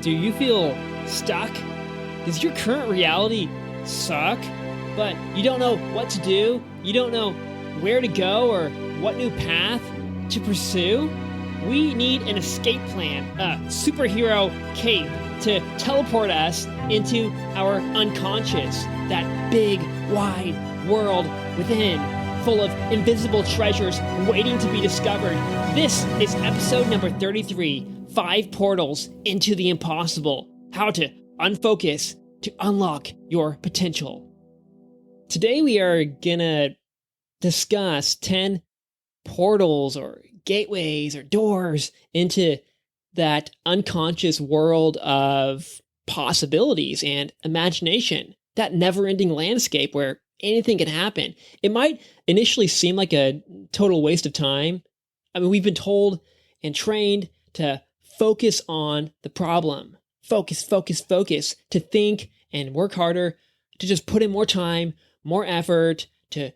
Do you feel stuck? Does your current reality suck? But you don't know what to do? You don't know where to go or what new path to pursue? We need an escape plan, a superhero cape to teleport us into our unconscious, that big, wide world within, full of invisible treasures waiting to be discovered. This is episode number 33, 5 portals into the impossible. How to unfocus to unlock your potential. Today we are gonna discuss 10 portals or gateways or doors into that unconscious world of possibilities and imagination, that never-ending landscape where anything can happen. It might initially seem like a total waste of time. I mean, we've been told and trained to focus on the problem. Focus, to think and work harder, to just put in more time, more effort, to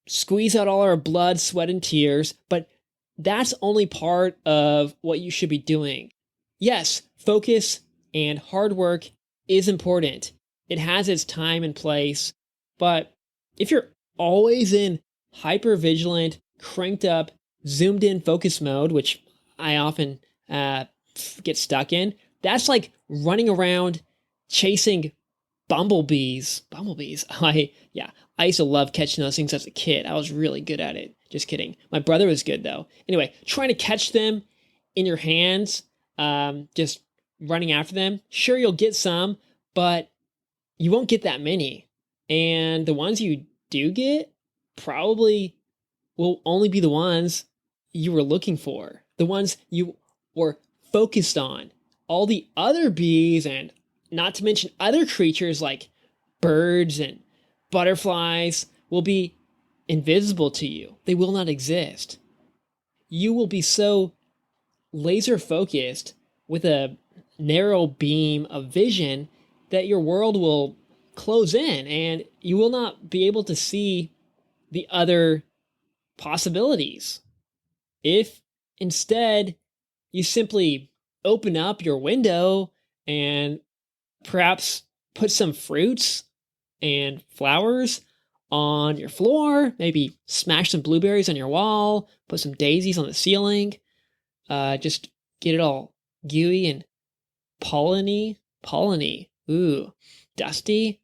squeeze out all our blood, sweat, and tears. But that's only part of what you should be doing. Yes, focus and hard work is important. It has its time and place. But if you're always in hyper-vigilant, cranked up, zoomed in focus mode, which I often get stuck in, that's like running around chasing bumblebees. I used to love catching those things as a kid. I was really good at it. Just kidding. My brother was good though. Anyway, trying to catch them in your hands, just running after them. Sure, you'll get some, but you won't get that many. And the ones you do get probably will only be the ones you were looking for, the ones you were focused on. All the other bees, and not to mention other creatures like birds and butterflies, will be invisible to you. They will not exist. You will be so laser focused with a narrow beam of vision that your world will close in and you will not be able to see the other possibilities. If instead you simply open up your window and perhaps put some fruits and flowers on your floor, maybe smash some blueberries on your wall, put some daisies on the ceiling, just get it all gooey and polleny, dusty,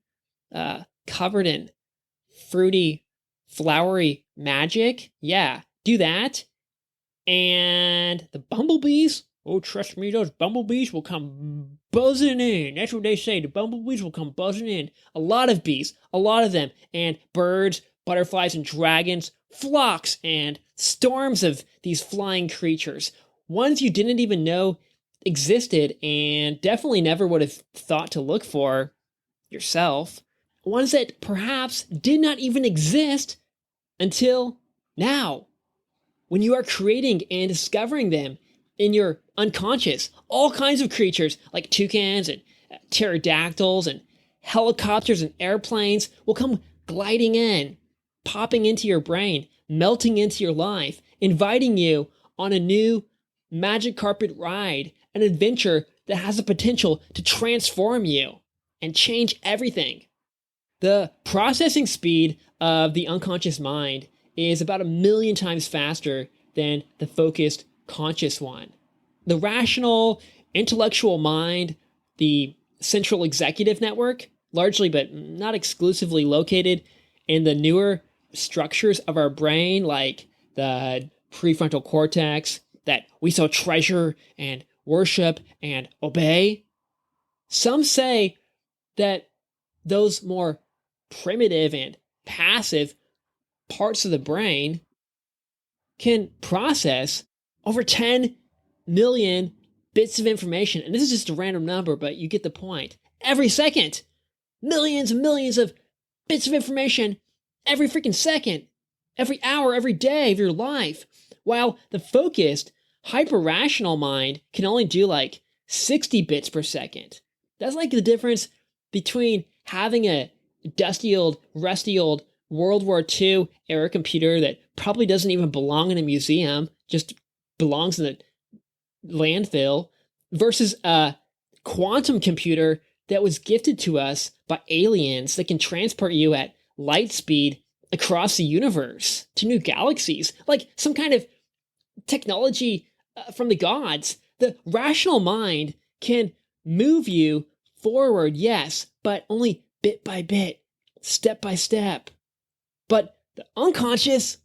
covered in fruity, flowery magic. Yeah, do that. And the bumblebees, oh, trust me, those bumblebees will come buzzing in. That's what they say. The bumblebees will come buzzing in. A lot of bees, a lot of them. And birds, butterflies, and dragons, flocks and storms of these flying creatures. Ones you didn't even know existed and definitely never would have thought to look for yourself. Ones that perhaps did not even exist until now, when you are creating and discovering them in your unconscious. All kinds of creatures like toucans and pterodactyls and helicopters and airplanes will come gliding in, popping into your brain, melting into your life, inviting you on a new magic carpet ride, an adventure that has the potential to transform you and change everything. The processing speed of the unconscious mind is about 1,000,000 times faster than the focused conscious one. The rational, intellectual mind, the central executive network, largely but not exclusively located in the newer structures of our brain, like the prefrontal cortex that we so treasure and worship and obey. Some say that those more primitive and passive parts of the brain can process over 10 million bits of information. And this is just a random number, but you get the point. Every second, millions and millions of bits of information every freaking second, every hour, every day of your life. While the focused, hyper-rational mind can only do like 60 bits per second. That's like the difference between having a dusty old, rusty old World War II era computer that probably doesn't even belong in a museum, just belongs in the landfill, versus a quantum computer that was gifted to us by aliens that can transport you at light speed across the universe to new galaxies, like some kind of technology from the gods. The rational mind can move you forward, yes, but only bit by bit, step by step. But the unconscious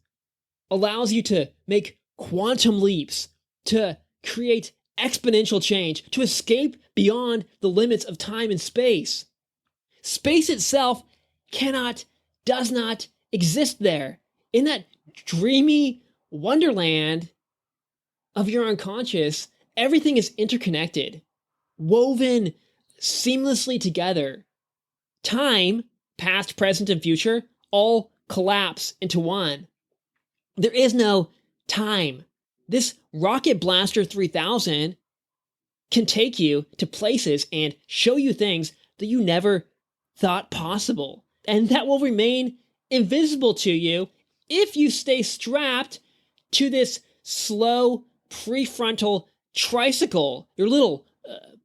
allows you to make quantum leaps, to create exponential change, to escape beyond the limits of time and space. Space itself does not exist there. In that dreamy wonderland of your unconscious, everything is interconnected, woven seamlessly together. Time, past, present, and future, all collapse into one. There is no time. This Rocket Blaster 3000 can take you to places and show you things that you never thought possible, and that will remain invisible to you if you stay strapped to this slow prefrontal tricycle, your little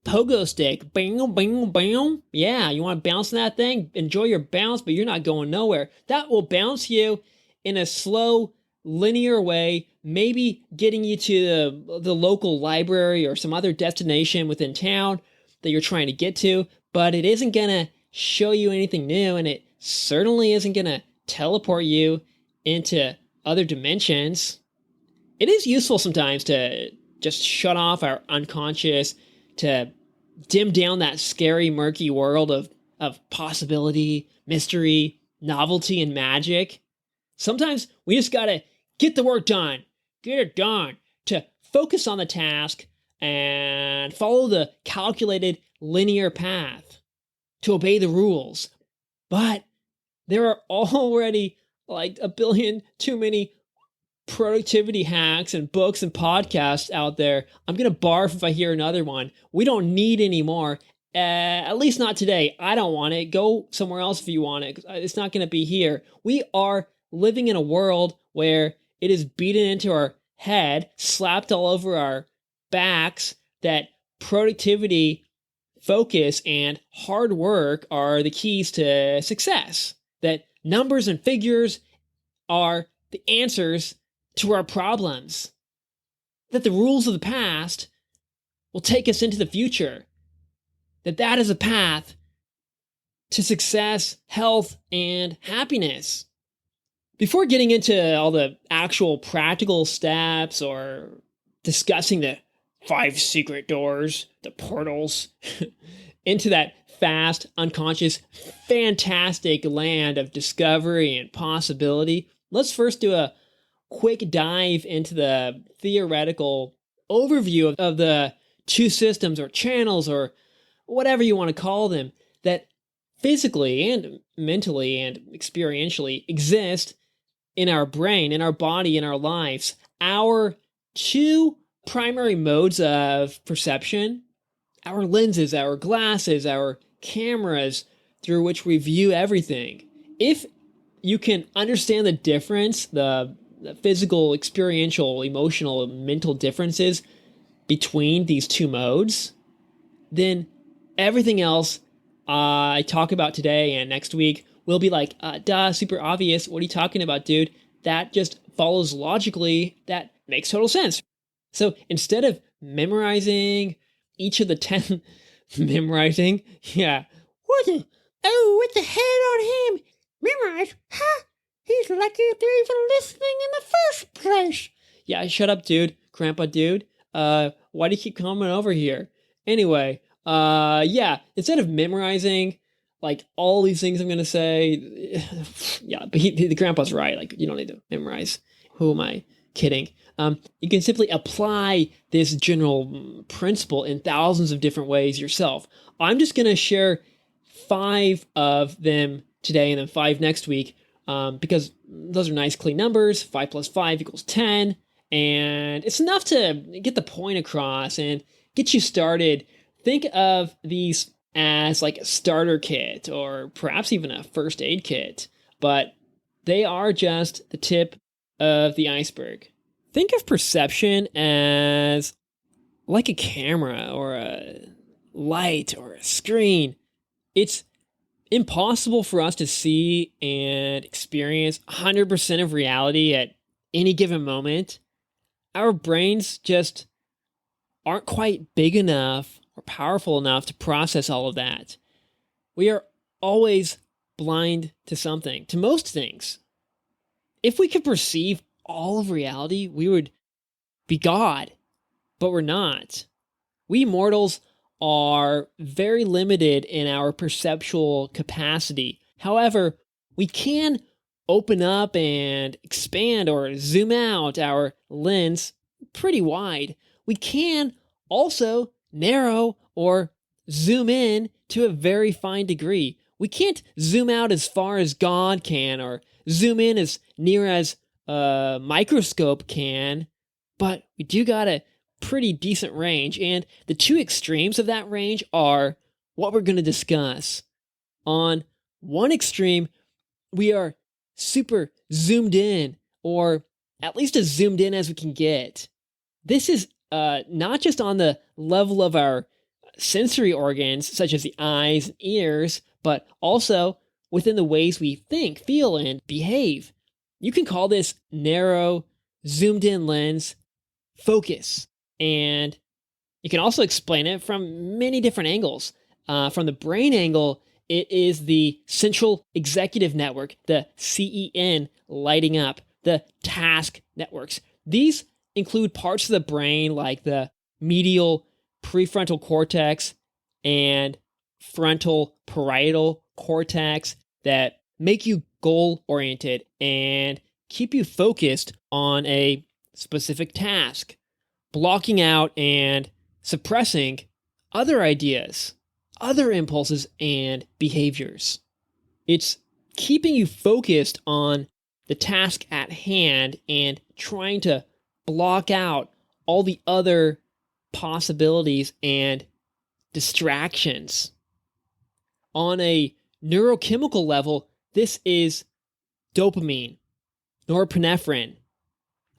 pogo stick. Bam, bam, bam. Yeah, you want to bounce on that thing? Enjoy your bounce, but you're not going nowhere. That will bounce you in a slow, linear way, maybe getting you to the local library or some other destination within town that you're trying to get to, but it isn't going to show you anything new, and it certainly isn't going to teleport you into other dimensions. It is useful sometimes to just shut off our unconscious, to dim down that scary, murky world of possibility, mystery, novelty, and magic. Sometimes we just gotta get the work done, get it done, to focus on the task and follow the calculated linear path, to obey the rules. But there are already like a billion too many productivity hacks and books and podcasts out there. I'm going to barf if I hear another one. We don't need any more. At least not today. I don't want it. Go somewhere else if you want it. It's not going to be here. We are living in a world where it is beaten into our head, slapped all over our backs, that productivity, focus, and hard work are the keys to success. That numbers and figures are the answers to our problems. That the rules of the past will take us into the future. That is a path to success, health, and happiness. Before getting into all the actual practical steps or discussing the 5 secret doors, the portals, into that fast, unconscious, fantastic land of discovery and possibility, let's first do a quick dive into the theoretical overview of the 2 systems or channels or whatever you want to call them that physically and mentally and experientially exist in our brain, in our body, in our lives. Our 2 primary modes of perception, our lenses, our glasses, our cameras through which we view everything. If you can understand the difference, the physical, experiential, emotional, mental differences between these 2 modes, then everything else I talk about today and next week will be like, duh, super obvious. What are you talking about, dude? That just follows logically. That makes total sense. So instead of memorizing each of the 10, memorizing, yeah. With the head on him. Memorize? Ha! He's lucky if they're even listening in the first place. Yeah, shut up, dude. Grandpa dude. Why do you keep coming over here? Anyway, yeah, instead of memorizing, like, all these things I'm going to say, yeah, but the grandpa's right. Like, you don't need to memorize. Who am I kidding? You can simply apply this general principle in thousands of different ways yourself. I'm just going to share 5 of them today and then 5 next week, because those are nice, clean numbers. 5 plus 5 equals 10. And it's enough to get the point across and get you started. Think of these as like a starter kit or perhaps even a first aid kit, but they are just the tip of the iceberg. Think of perception as like a camera or light or a screen, it's impossible for us to see and experience 100% of reality at any given moment. Our brains just aren't quite big enough or powerful enough to process all of that. We are always blind to something, to most things. If we could perceive all of reality, we would be God, but we're not. We mortals are very limited in our perceptual capacity. However, we can open up and expand or zoom out our lens pretty wide. We can also narrow or zoom in to a very fine degree. We can't zoom out as far as God can or zoom in as near as a microscope can, but we do got a pretty decent range, and the two extremes of that range are what we're going to discuss. On one extreme, we are super zoomed in, or at least as zoomed in as we can get. This is not just on the level of our sensory organs, such as the eyes and ears, but also within the ways we think, feel, and behave. You can call this narrow, zoomed in lens focus. And you can also explain it from many different angles. From the brain angle, it is the central executive network, the CEN, lighting up, the task networks. These include parts of the brain like the medial prefrontal cortex and frontal parietal cortex that make you goal-oriented and keep you focused on a specific task, blocking out and suppressing other ideas, other impulses, and behaviors. It's keeping you focused on the task at hand and trying to block out all the other possibilities and distractions. On a neurochemical level, this is dopamine, norepinephrine,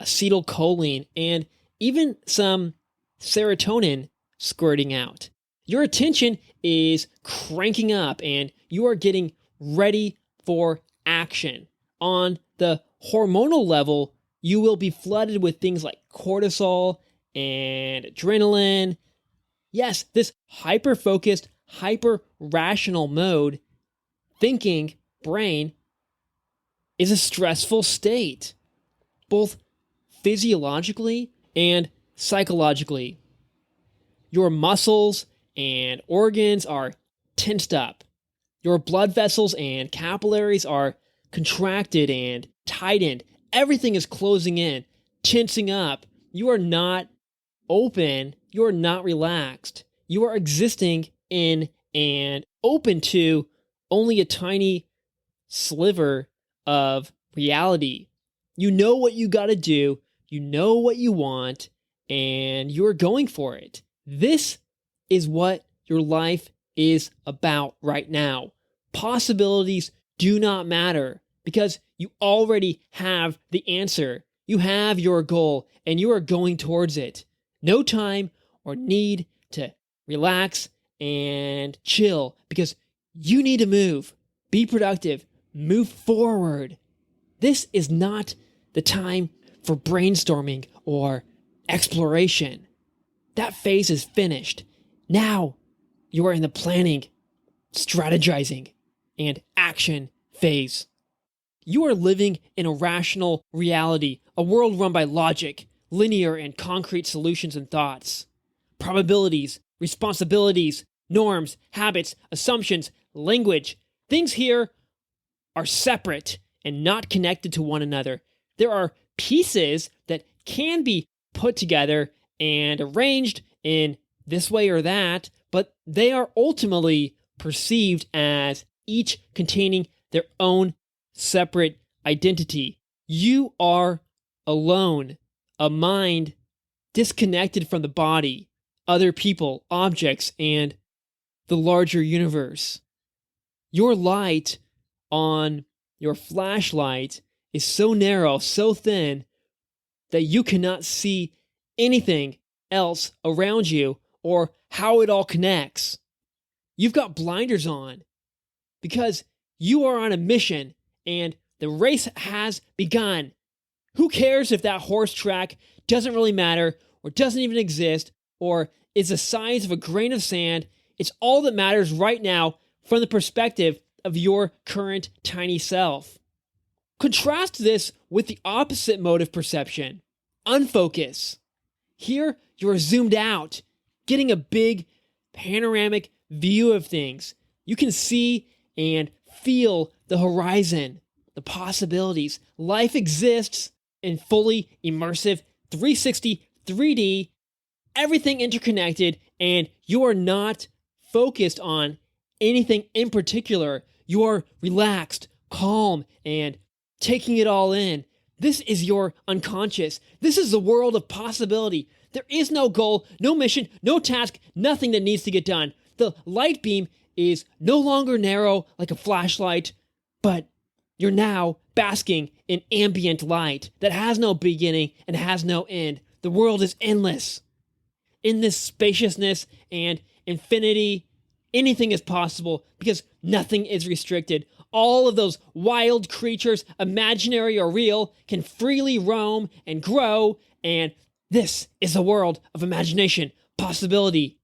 acetylcholine, and even some serotonin squirting out. Your attention is cranking up and you are getting ready for action. On the hormonal level, you will be flooded with things like cortisol and adrenaline. Yes, this hyper-focused, hyper-rational mode, thinking brain, is a stressful state, both physiologically and psychologically. Your muscles and organs are tensed up. Your blood vessels and capillaries are contracted and tightened. Everything is closing in, tensing up. You are not open. You are not relaxed. You are existing in and open to only a tiny sliver of reality. You know what you got to do. You know what you want, and you're going for it. This is what your life is about right now. Possibilities do not matter because you already have the answer. You have your goal, and you are going towards it. No time or need to relax and chill because you need to move, be productive, move forward. This is not the time for brainstorming or exploration. That phase is finished. Now you are in the planning, strategizing, and action phase. You are living in a rational reality, a world run by logic, linear and concrete solutions and thoughts. Probabilities, responsibilities, norms, habits, assumptions, language. Things here are separate and not connected to one another. There are pieces that can be put together and arranged in this way or that, but they are ultimately perceived as each containing their own separate identity. You are alone, a mind disconnected from the body, other people, objects, and the larger universe. Your light on your flashlight is so narrow, so thin, that you cannot see anything else around you or how it all connects. You've got blinders on because you are on a mission and the race has begun. Who cares if that horse track doesn't really matter or doesn't even exist or is the size of a grain of sand? It's all that matters right now from the perspective of your current tiny self. Contrast this with the opposite mode of perception, unfocus. Here, you're zoomed out, getting a big panoramic view of things. You can see and feel the horizon, the possibilities. Life exists in fully immersive 360, 3D, everything interconnected, and you are not focused on anything in particular. You are relaxed, calm, and taking it all in. This is your unconscious. This is the world of possibility. There is no goal, no mission, no task, nothing that needs to get done. The light beam is no longer narrow like a flashlight, but you're now basking in ambient light that has no beginning and has no end. The world is endless. In this spaciousness and infinity, anything is possible because nothing is restricted. All of those wild creatures, imaginary or real, can freely roam and grow, and this is a world of imagination, possibility,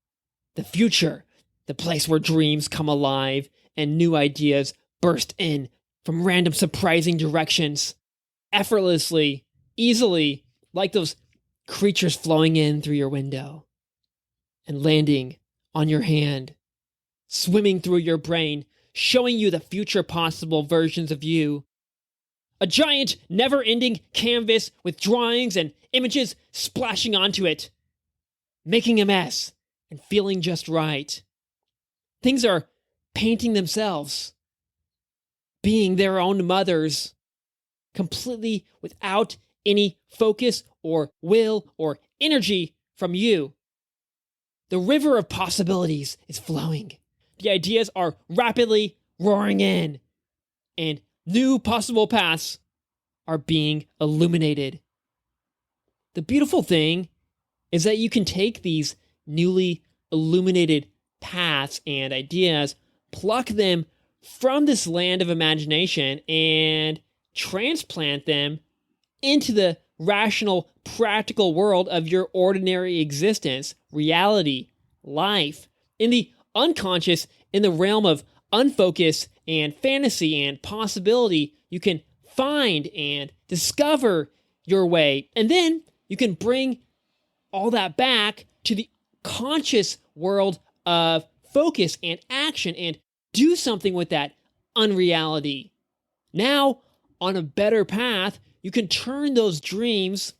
the future, the place where dreams come alive and new ideas burst in from random surprising directions, effortlessly, easily, like those creatures flowing in through your window and landing on your hand, swimming through your brain, showing you the future possible versions of you. A giant, never-ending canvas with drawings and images splashing onto it, making a mess and feeling just right. Things are painting themselves, being their own mothers, completely without any focus or will or energy from you. The river of possibilities is flowing. The ideas are rapidly roaring in, and new possible paths are being illuminated. The beautiful thing is that you can take these newly illuminated paths and ideas, pluck them from this land of imagination, and transplant them into the rational, practical world of your ordinary existence, reality, life. In the unconscious, in the realm of unfocus and fantasy and possibility, you can find and discover your way. And then you can bring all that back to the conscious world of focus and action and do something with that unreality. Now, on a better path, you can turn those dreams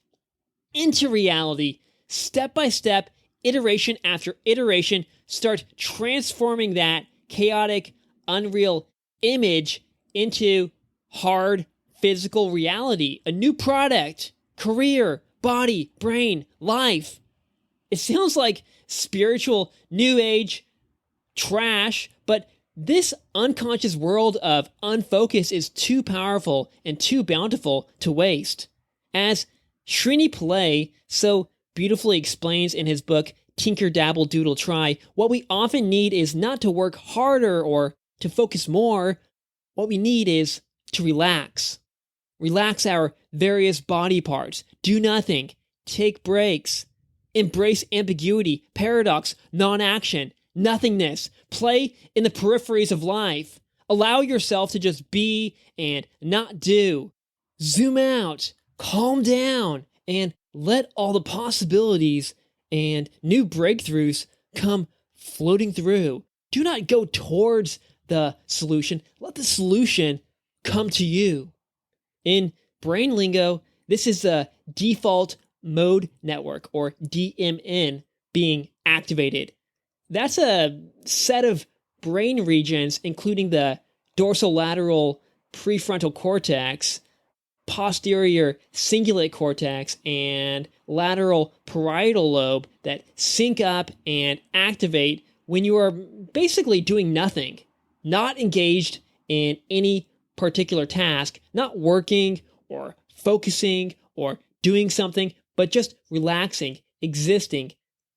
into reality, step by step, iteration after iteration. Start transforming that chaotic, unreal image into hard physical reality, a new product, career, body, brain, life. It sounds like spiritual new age trash, but this unconscious world of unfocus is too powerful and too bountiful to waste. As Srini Pillai so beautifully explains in his book, Tinker, Dabble, Doodle, Try, what we often need is not to work harder or to focus more. What we need is to relax. Relax our various body parts. Do nothing. Take breaks. Embrace ambiguity, paradox, non-action, nothingness. Play in the peripheries of life. Allow yourself to just be and not do. Zoom out, calm down, and let all the possibilities and new breakthroughs come floating through. Do not go towards the solution. Let the solution come to you. In brain lingo, this is the default mode network, or DMN, being activated. That's a set of brain regions, including the dorsolateral prefrontal cortex, posterior cingulate cortex, and lateral parietal lobe, that sync up and activate when you are basically doing nothing, not engaged in any particular task, not working or focusing or doing something, but just relaxing, existing,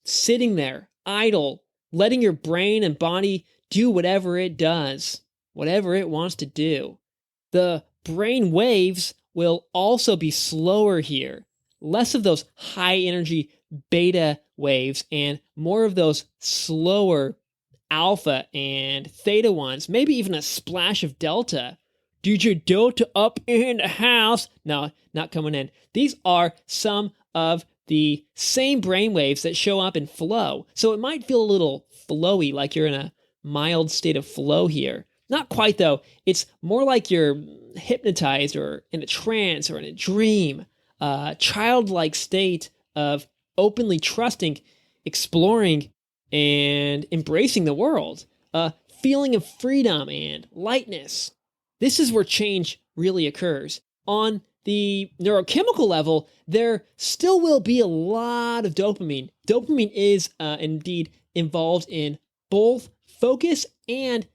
sitting there, idle, letting your brain and body do whatever it does, whatever it wants to do. The brain waves will also be slower here, less of those high energy beta waves and more of those slower alpha and theta ones, maybe even a splash of delta. DJ Delta up in the house. No, not coming in. These are some of the same brain waves that show up in flow. So it might feel a little flowy, like you're in a mild state of flow here. Not quite though. It's more like you're hypnotized or in a trance or in a dream, a childlike state of openly trusting, exploring, and embracing the world. A feeling of freedom and lightness. This is where change really occurs. On the neurochemical level, there still will be a lot of dopamine. Dopamine is indeed involved in both focus and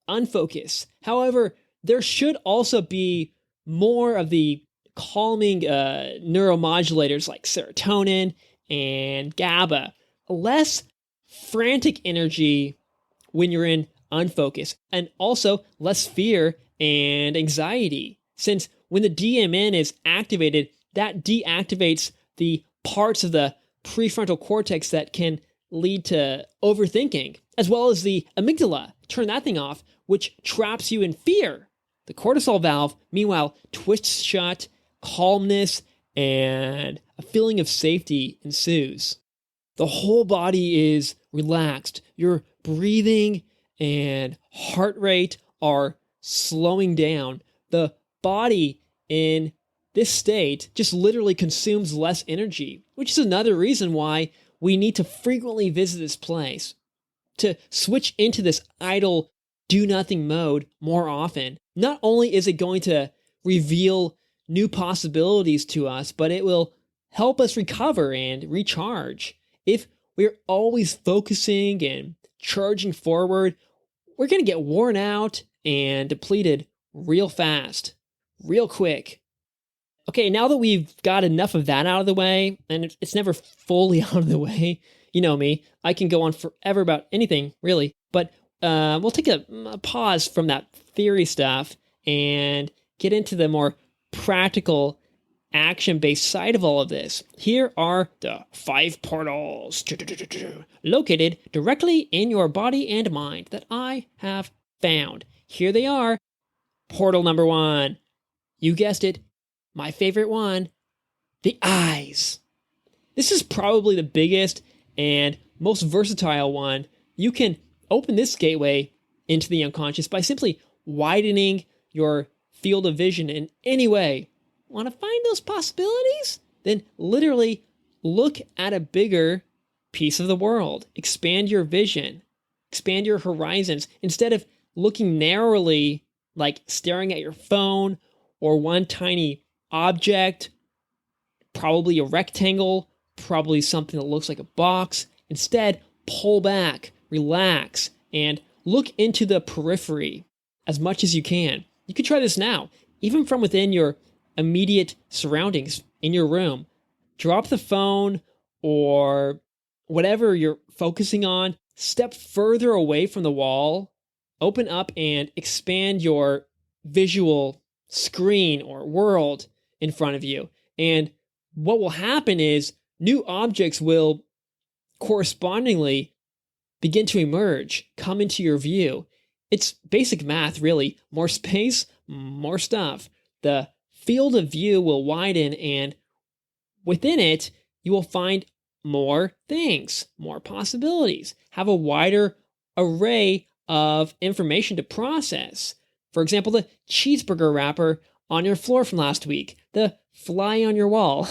unfocus. However, there should also be more of the calming neuromodulators like serotonin and GABA. Less frantic energy when you're in unfocus, and also less fear and anxiety. Since when the DMN is activated, that deactivates the parts of the prefrontal cortex that can lead to overthinking, as well as the amygdala. Turn that thing off, which traps you in fear. The cortisol valve, meanwhile, twists shut, calmness, and a feeling of safety ensues. The whole body is relaxed. Your breathing and heart rate are slowing down. The body in this state just literally consumes less energy, which is another reason why we need to frequently visit this place. To switch into this idle, do-nothing mode more often, not only is it going to reveal new possibilities to us, but it will help us recover and recharge. If we're always focusing and charging forward, we're going to get worn out and depleted real fast, real quick. Okay, now that we've got enough of that out of the way, and it's never fully out of the way, you know me, I can go on forever about anything, really, but we'll take a pause from that theory stuff and get into the more practical, action-based side of all of this. Here are the 5 portals located directly in your body and mind that I have found. Here they are. Portal number 1. You guessed it, my favorite one, the eyes. This is probably the biggest and most versatile one. You can open this gateway into the unconscious by simply widening your field of vision in any way. Want to find those possibilities? Then literally look at a bigger piece of the world. Expand your vision. Expand your horizons. Instead of looking narrowly, like staring at your phone or one tiny object, probably a rectangle, probably something that looks like a box. Instead, pull back, relax, and look into the periphery as much as you can. You can try this now, even from within your immediate surroundings in your room. Drop the phone or whatever you're focusing on, step further away from the wall, open up and expand your visual screen or world in front of you. And what will happen is new objects will correspondingly begin to emerge, come into your view. It's basic math, really. More space, more stuff. The field of view will widen, and within it, you will find more things, more possibilities, have a wider array of information to process. For example, the cheeseburger wrapper on your floor from last week, the fly on your wall.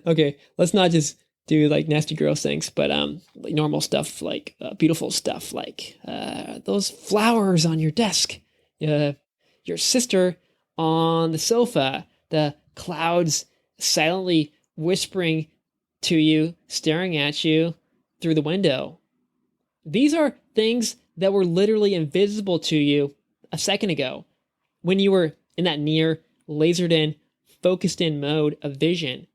Okay, let's not just do like nasty, gross things, but like normal stuff, like beautiful stuff, like those flowers on your desk, your sister on the sofa, the clouds silently whispering to you, staring at you through the window. These are things that were literally invisible to you a second ago when you were in that near, lasered in, focused in mode of vision.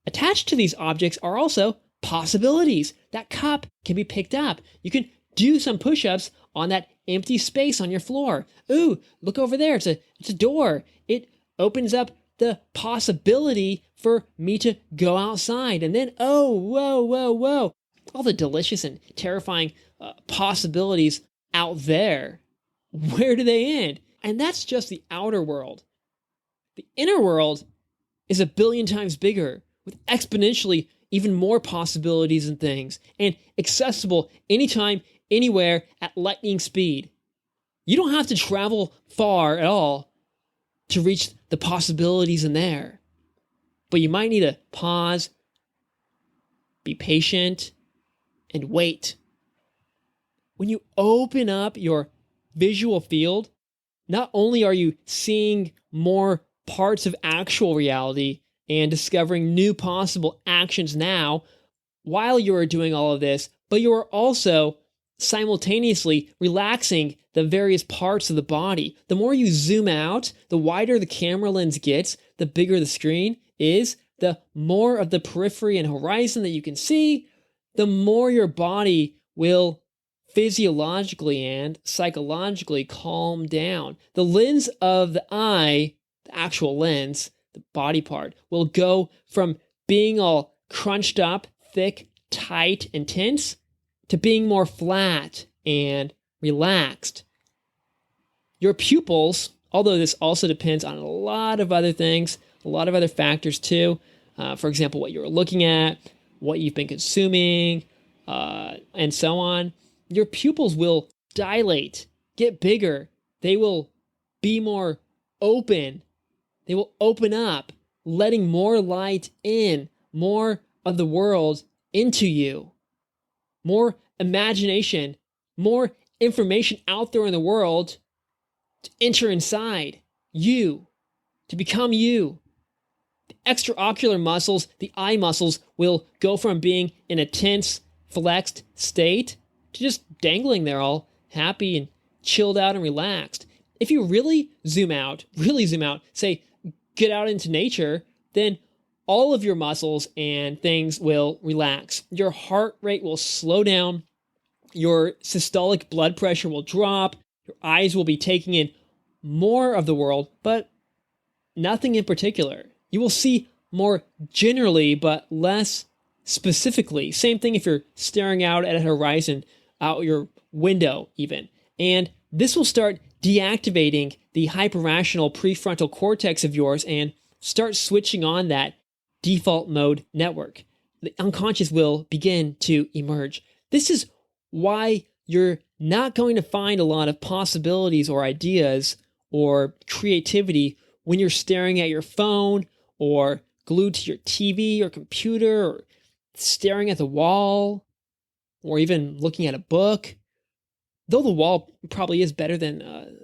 Attached to these objects are also possibilities. That cup can be picked up. You can do some push-ups on that empty space on your floor. Ooh, look over there. It's a door. It opens up the possibility for me to go outside. And then, oh, whoa. All the delicious and terrifying possibilities out there. Where do they end? And that's just the outer world. The inner world is a billion times bigger, with exponentially even more possibilities and things, and accessible anytime, anywhere at lightning speed. You don't have to travel far at all to reach the possibilities in there. But you might need to pause, be patient, and wait. When you open up your visual field, not only are you seeing more parts of actual reality and discovering new possible actions now while you are doing all of this, but you are also simultaneously relaxing the various parts of the body. The more you zoom out, the wider the camera lens gets, the bigger the screen is, the more of the periphery and horizon that you can see, the more your body will physiologically and psychologically calm down. The lens of the eye, the actual lens, the body part, will go from being all crunched up, thick, tight, and tense to being more flat and relaxed. Your pupils, although this also depends on a lot of other things, a lot of other factors too, for example, what you're looking at, what you've been consuming, and so on, your pupils will dilate, get bigger. They will be more open. They will open up, letting more light in, more of the world into you, more imagination, more information out there in the world to enter inside you, to become you. The extraocular muscles, the eye muscles, will go from being in a tense, flexed state to just dangling there all happy and chilled out and relaxed. If you really zoom out, say, get out into nature, then all of your muscles and things will relax. Your heart rate will slow down. Your systolic blood pressure will drop. Your eyes will be taking in more of the world, but nothing in particular. You will see more generally, but less specifically. Same thing if you're staring out at a horizon, out your window even. And this will start deactivating the hyperrational prefrontal cortex of yours and start switching on that default mode network. The unconscious will begin to emerge. This is why you're not going to find a lot of possibilities or ideas or creativity when you're staring at your phone or glued to your TV or computer or staring at the wall or even looking at a book. Though the wall probably is better than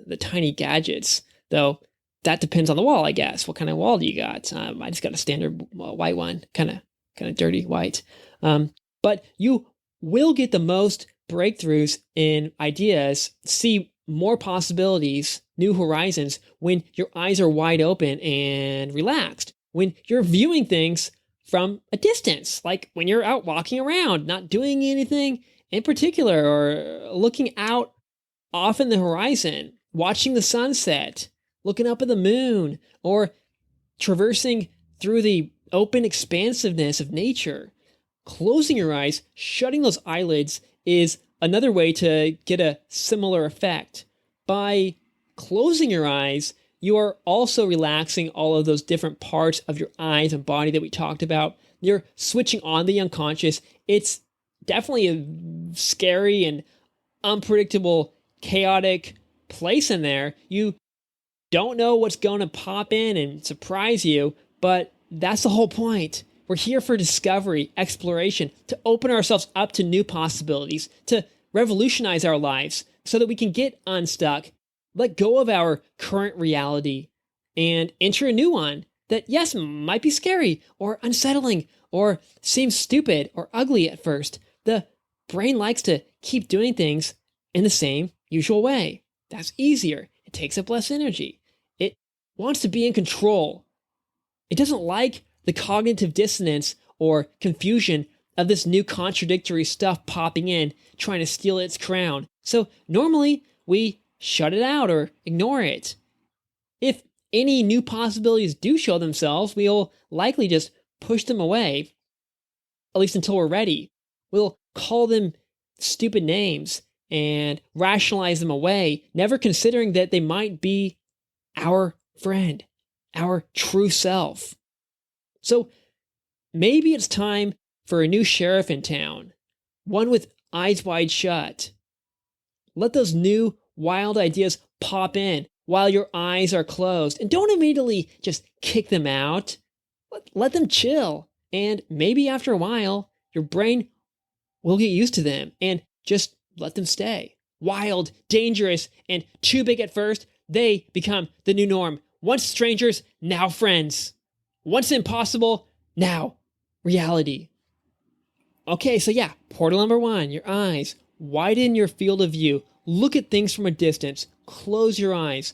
the tiny gadgets, though that depends on the wall, I guess. What kind of wall do you got? I just got a standard white one, kind of dirty white. But you will get the most breakthroughs in ideas, see more possibilities, new horizons when your eyes are wide open and relaxed. When you're viewing things from a distance, like when you're out walking around, not doing anything in particular, or looking out off in the horizon, watching the sunset, looking up at the moon, or traversing through the open expansiveness of nature. Closing your eyes, shutting those eyelids is another way to get a similar effect. By closing your eyes, you are also relaxing all of those different parts of your eyes and body that we talked about. You're switching on the unconscious. It's definitely a scary and unpredictable, chaotic place in there. You don't know what's going to pop in and surprise you, but that's the whole point. We're here for discovery, exploration, to open ourselves up to new possibilities, to revolutionize our lives so that we can get unstuck, let go of our current reality, and enter a new one that, yes, might be scary or unsettling or seems stupid or ugly at first. The brain likes to keep doing things in the same usual way. That's easier. It takes up less energy. It wants to be in control. It doesn't like the cognitive dissonance or confusion of this new contradictory stuff popping in, trying to steal its crown. So normally we shut it out or ignore it. If any new possibilities do show themselves, we'll likely just push them away, at least until we're ready. We'll call them stupid names and rationalize them away, never considering that they might be our friend, our true self. So maybe it's time for a new sheriff in town, one with eyes wide shut. Let those new wild ideas pop in while your eyes are closed, and don't immediately just kick them out. Let them chill, and maybe after a while, your brain will get used to them and just let them stay. Wild, dangerous, and too big at first, they become the new norm. Once strangers, now friends. Once impossible, now reality. Okay, so yeah, portal number 1, your eyes. Widen your field of view. Look at things from a distance. Close your eyes.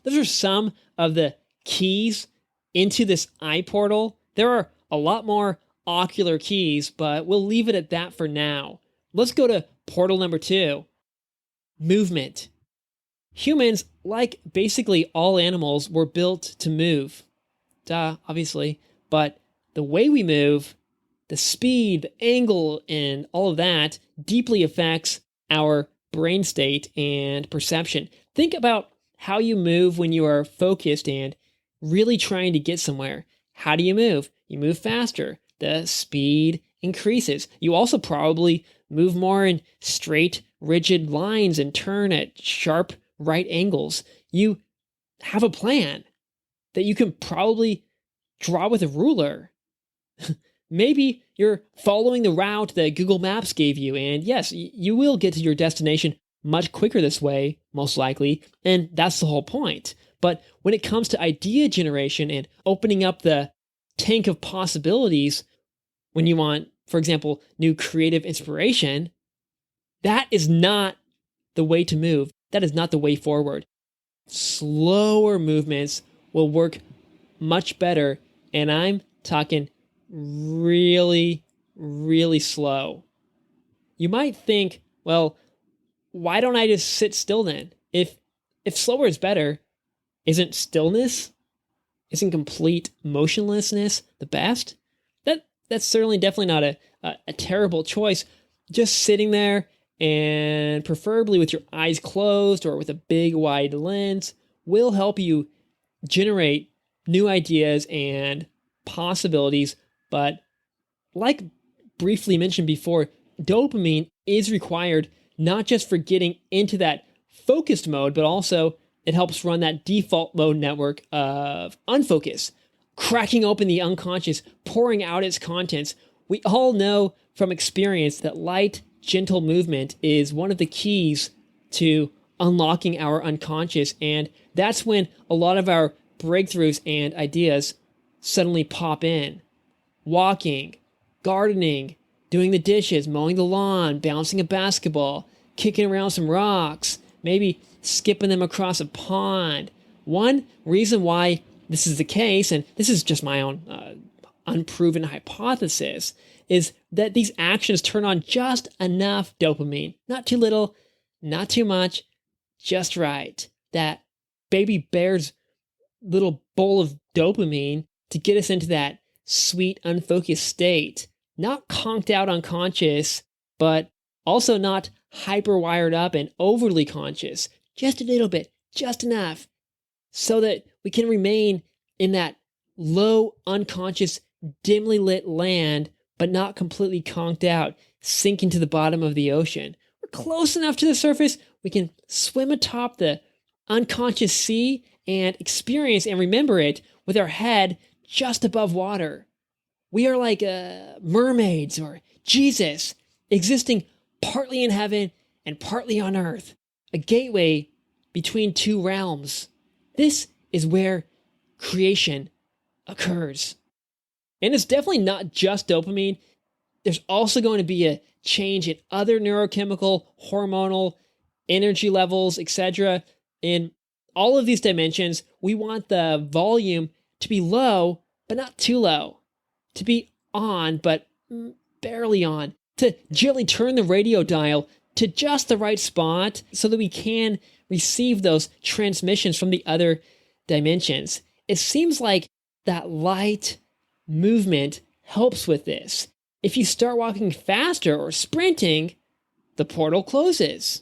Those are some of the keys into this eye portal. There are a lot more ocular keys, but we'll leave it at that for now. Let's go to portal number 2. Movement. Humans, like basically all animals, were built to move. Duh, obviously. But the way we move, the speed, the angle, and all of that deeply affects our brain state and perception. Think about how you move when you are focused and really trying to get somewhere. How do you move? You move faster. The speed increases. You also probably move more in straight, rigid lines and turn at sharp right angles. You have a plan that you can probably draw with a ruler. Maybe you're following the route that Google Maps gave you, and yes, you will get to your destination much quicker this way, most likely, and that's the whole point. But when it comes to idea generation and opening up the tank of possibilities, when you want, for example, new creative inspiration, that is not the way to move. That is not the way forward. Slower movements will work much better, and I'm talking really, really slow. You might think, well, why don't I just sit still then? If slower is better, isn't stillness, isn't complete motionlessness the best? That's certainly definitely not a terrible choice. Just sitting there, and preferably with your eyes closed or with a big wide lens, will help you generate new ideas and possibilities. But like briefly mentioned before, dopamine is required not just for getting into that focused mode, but also it helps run that default mode network of Unfocus, cracking open the unconscious, pouring out its contents. We all know from experience that light, gentle movement is one of the keys to unlocking our unconscious, and that's when a lot of our breakthroughs and ideas suddenly pop in. Walking, gardening, doing the dishes, mowing the lawn, bouncing a basketball, kicking around some rocks, maybe skipping them across a pond. One reason why this is the case, and this is just my own unproven hypothesis, is that these actions turn on just enough dopamine. Not too little, not too much, just right. That baby bear's little bowl of dopamine to get us into that sweet, unfocused state. Not conked out unconscious, but also not hyper wired up and overly conscious. Just a little bit, just enough, so that we can remain in that low, unconscious, dimly lit land, but not completely conked out, sinking to the bottom of the ocean. We're close enough to the surface, we can swim atop the unconscious sea and experience and remember it with our head just above water. We are like mermaids or Jesus, existing partly in heaven and partly on earth, a gateway between two realms. This is where creation occurs. And it's definitely not just dopamine. There's also going to be a change in other neurochemical, hormonal, energy levels, etc. In all of these dimensions, we want the volume to be low, but not too low. To be on, but barely on, to gently turn the radio dial to just the right spot so that we can receive those transmissions from the other dimensions. It seems like that light movement helps with this. If you start walking faster or sprinting, the portal closes.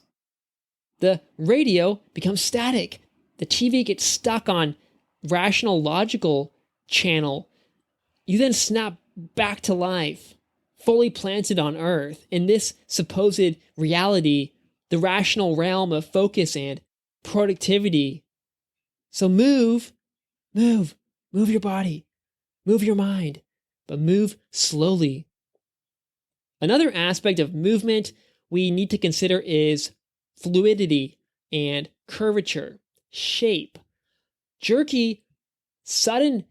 The radio becomes static. The TV gets stuck on rational, logical channel. You then snap back to life, fully planted on Earth, in this supposed reality, the rational realm of focus and productivity. So move your body, move your mind, but move slowly. Another aspect of movement we need to consider is fluidity and curvature, shape. Jerky, sudden,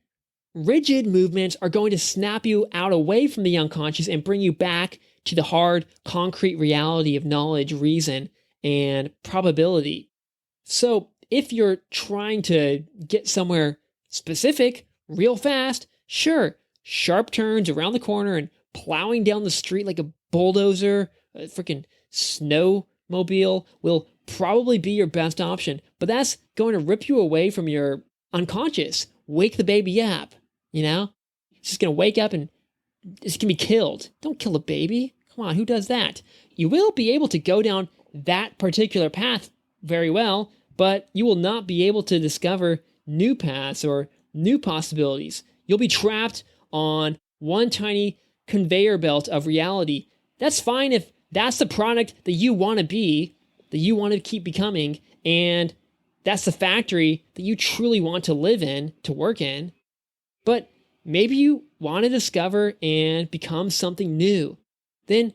rigid movements are going to snap you out away from the unconscious and bring you back to the hard, concrete reality of knowledge, reason, and probability. So if you're trying to get somewhere specific real fast, sure, sharp turns around the corner and plowing down the street like a bulldozer, a freaking snowmobile will probably be your best option. But that's going to rip you away from your unconscious. Wake the baby up, you know? It's just going to wake up and it's going to be killed. Don't kill a baby. Come on, who does that? You will be able to go down that particular path very well, but you will not be able to discover new paths or new possibilities. You'll be trapped on one tiny conveyor belt of reality. That's fine if that's the product that you want to be, that you want to keep becoming, and that's the factory that you truly want to live in, to work in. But maybe you want to discover and become something new. Then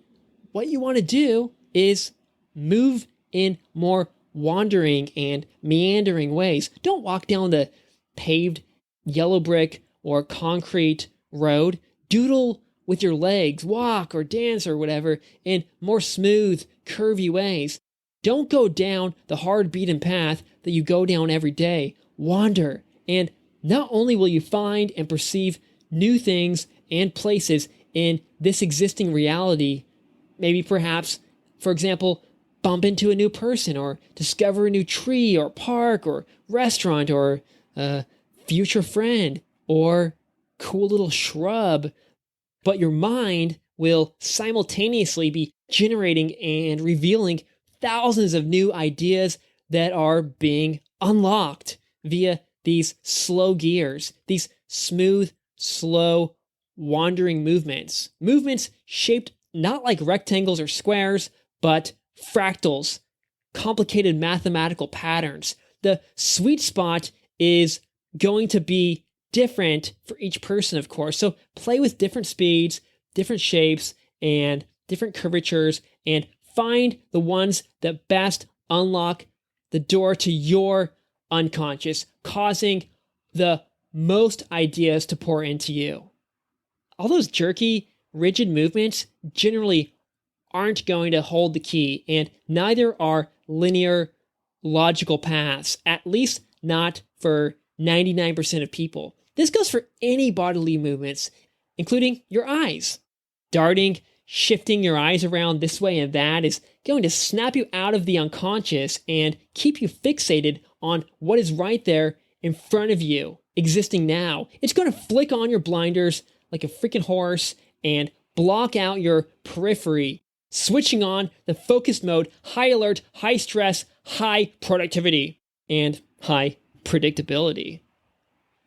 what you want to do is move in more wandering and meandering ways. Don't walk down the paved yellow brick or concrete road. Doodle with your legs, walk or dance or whatever in more smooth, curvy ways. Don't go down the hard beaten path that you go down every day. Wander, and not only will you find and perceive new things and places in this existing reality, maybe perhaps, for example, bump into a new person or discover a new tree or park or restaurant or a future friend or cool little shrub, but your mind will simultaneously be generating and revealing thousands of new ideas that are being unlocked via these slow gears, these smooth, slow, wandering movements. Movements shaped not like rectangles or squares, but fractals, complicated mathematical patterns. The sweet spot is going to be different for each person, of course. So play with different speeds, different shapes, and different curvatures, and find the ones that best unlock the door to your unconscious, causing the most ideas to pour into you. All those jerky, rigid movements generally aren't going to hold the key, and neither are linear, logical paths, at least not for 99% of people. This goes for any bodily movements, including your eyes. Darting, shifting your eyes around this way and that is going to snap you out of the unconscious and keep you fixated on what is right there in front of you, existing now. It's going to flick on your blinders like a freaking horse and block out your periphery, switching on the focused mode, high alert, high stress, high productivity, and high predictability.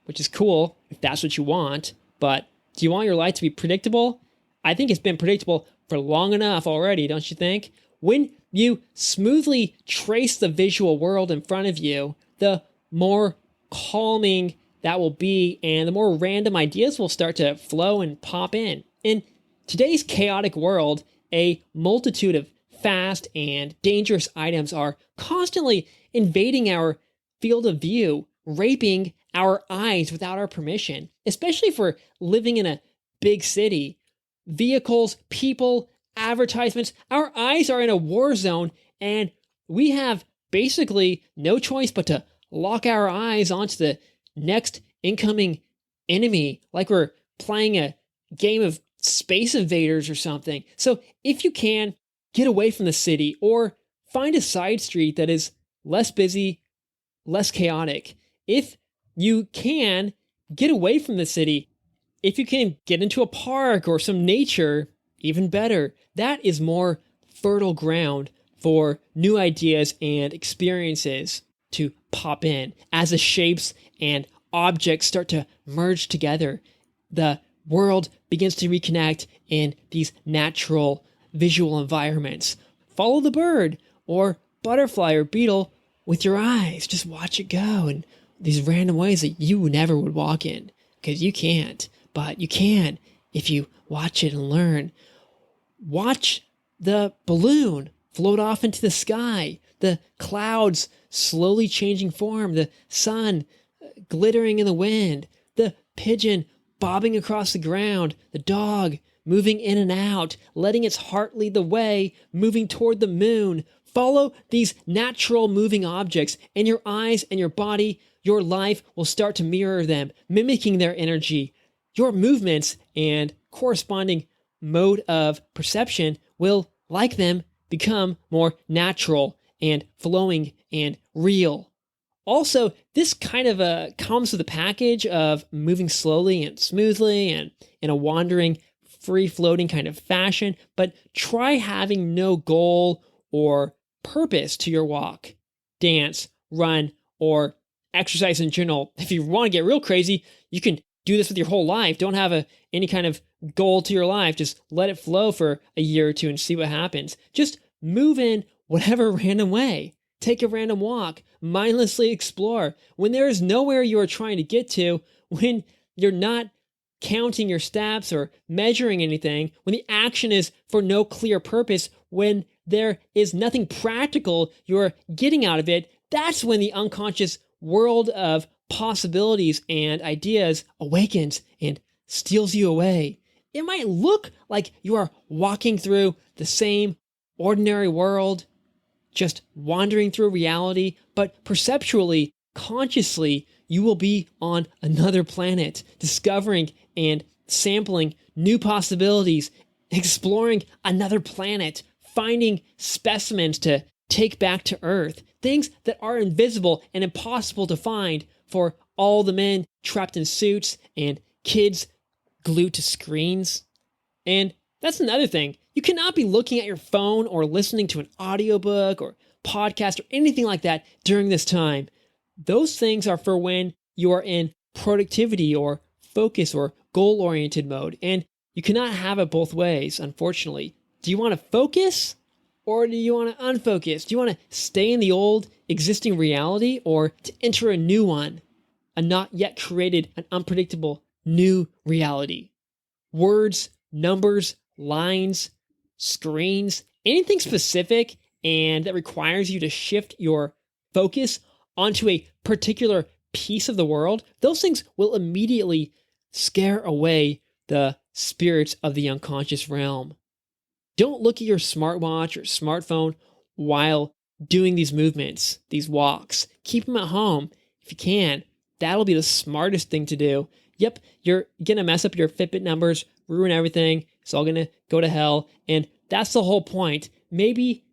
Which is cool if that's what you want, but do you want your life to be predictable? I think it's been predictable for long enough already, don't you think? When you smoothly trace the visual world in front of you, the more calming that will be, and the more random ideas will start to flow and pop in. In today's chaotic world, a multitude of fast and dangerous items are constantly invading our field of view, raping our eyes without our permission, especially if we're living in a big city. Vehicles, people, advertisements, our eyes are in a war zone, and we have basically no choice but to lock our eyes onto the next incoming enemy, like we're playing a game of space invaders or something. So if you can, get away from the city or find a side street that is less busy, less chaotic. If you can, get away from the city. If you can get into a park or some nature, even better. That is more fertile ground for new ideas and experiences to pop in as the shapes and objects start to merge together. The world begins to reconnect in these natural visual environments. Follow the bird or butterfly or beetle with your eyes. Just watch it go in these random ways that you never would walk in, because you can't, but you can if you watch it and learn. Watch the balloon float off into the sky, the clouds slowly changing form, the sun glittering in the wind, the pigeon bobbing across the ground, the dog moving in and out, letting its heart lead the way, moving toward the moon. Follow these natural moving objects, and your eyes and your body, your life will start to mirror them, mimicking their energy. Your movements and corresponding mode of perception will, like them, become more natural and flowing and real. Also, this kind of comes with a package of moving slowly and smoothly and in a wandering, free-floating kind of fashion, but try having no goal or purpose to your walk, dance, run, or exercise in general. If you want to get real crazy, you can do this with your whole life. Don't have any kind of goal to your life. Just let it flow for a year or two and see what happens. Just move in whatever random way. Take a random walk. Mindlessly explore. When there is nowhere you are trying to get to, when you're not counting your steps or measuring anything, when the action is for no clear purpose, when there is nothing practical you're getting out of it, that's when the unconscious world of possibilities and ideas awakens and steals you away. It might look like you are walking through the same ordinary world, just wandering through reality, but perceptually, consciously, you will be on another planet, discovering and sampling new possibilities, exploring another planet, finding specimens to take back to Earth, things that are invisible and impossible to find for all the men trapped in suits and kids glued to screens. And that's another thing. You cannot be looking at your phone or listening to an audiobook or podcast or anything like that during this time. Those things are for when you are in productivity or focus or goal-oriented mode, and you cannot have it both ways, unfortunately. Do you want to focus or do you want to unfocus? Do you want to stay in the old existing reality or to enter a new one, a not yet created, an unpredictable new reality? Words, numbers, lines, screens, anything specific and that requires you to shift your focus onto a particular piece of the world, those things will immediately scare away the spirits of the unconscious realm. Don't look at your smartwatch or smartphone while doing these movements, these walks. Keep them at home if you can. That'll be the smartest thing to do. Yep, you're going to mess up your Fitbit numbers, ruin everything. It's all going to go to hell. And that's the whole point. Maybe